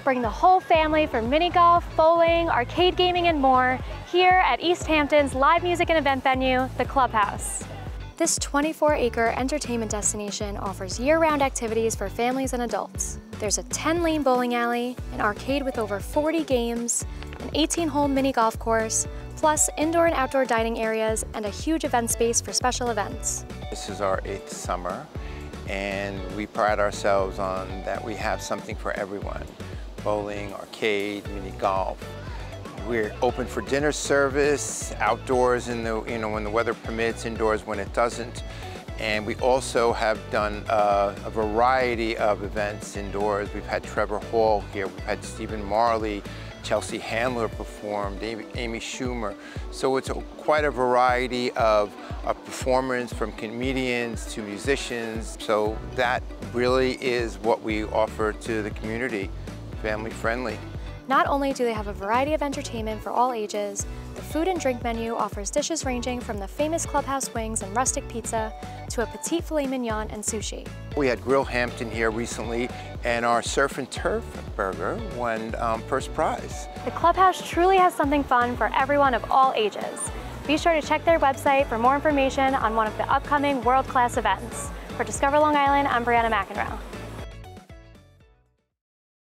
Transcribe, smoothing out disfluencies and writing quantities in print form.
Bring the whole family for mini golf, bowling, arcade gaming, and more here at East Hampton's live music and event venue, the Clubhouse. This 24-acre entertainment destination offers year-round activities for families and adults. There's a 10-lane bowling alley, an arcade with over 40 games, an 18-hole mini golf course, plus indoor and outdoor dining areas and a huge event space for special events. This is our 8th summer, and we pride ourselves on that we have something for everyone. Bowling, arcade, mini golf. We're open for dinner service, outdoors in the, when the weather permits, indoors when it doesn't. And we also have done a variety of events indoors. We've had Trevor Hall here, we've had Stephen Marley, Chelsea Handler performed, Amy Schumer. So it's quite a variety of performers, from comedians to musicians. So that really is what we offer to the community, family friendly. Not only do they have a variety of entertainment for all ages, the food and drink menu offers dishes ranging from the famous Clubhouse wings and rustic pizza to a petite filet mignon and sushi. We had Grill Hampton here recently, and our surf and turf burger won first prize. The Clubhouse truly has something fun for everyone of all ages. Be sure to check their website for more information on one of the upcoming world-class events. For Discover Long Island, I'm Brianna McEnroe.